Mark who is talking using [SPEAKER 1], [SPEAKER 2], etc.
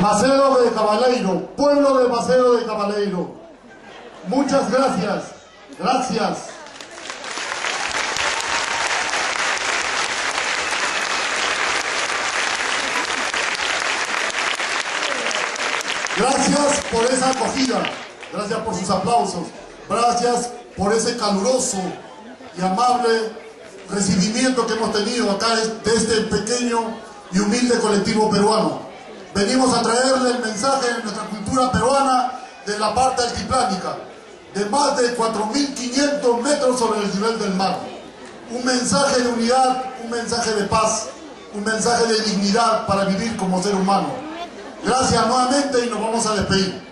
[SPEAKER 1] Macero de Cabaleiro, pueblo de Macero de Cabaleiro, muchas gracias, gracias. Gracias por esa acogida, gracias por sus aplausos, gracias por ese caluroso y amable recibimiento que hemos tenido acá de este pequeño y humilde colectivo peruano. Venimos a traerle el mensaje de nuestra cultura peruana de la parte altiplánica, de más de 4.500 metros sobre el nivel del mar. Un mensaje de unidad, un mensaje de paz, un mensaje de dignidad para vivir como ser humano. Gracias nuevamente y nos vamos a despedir.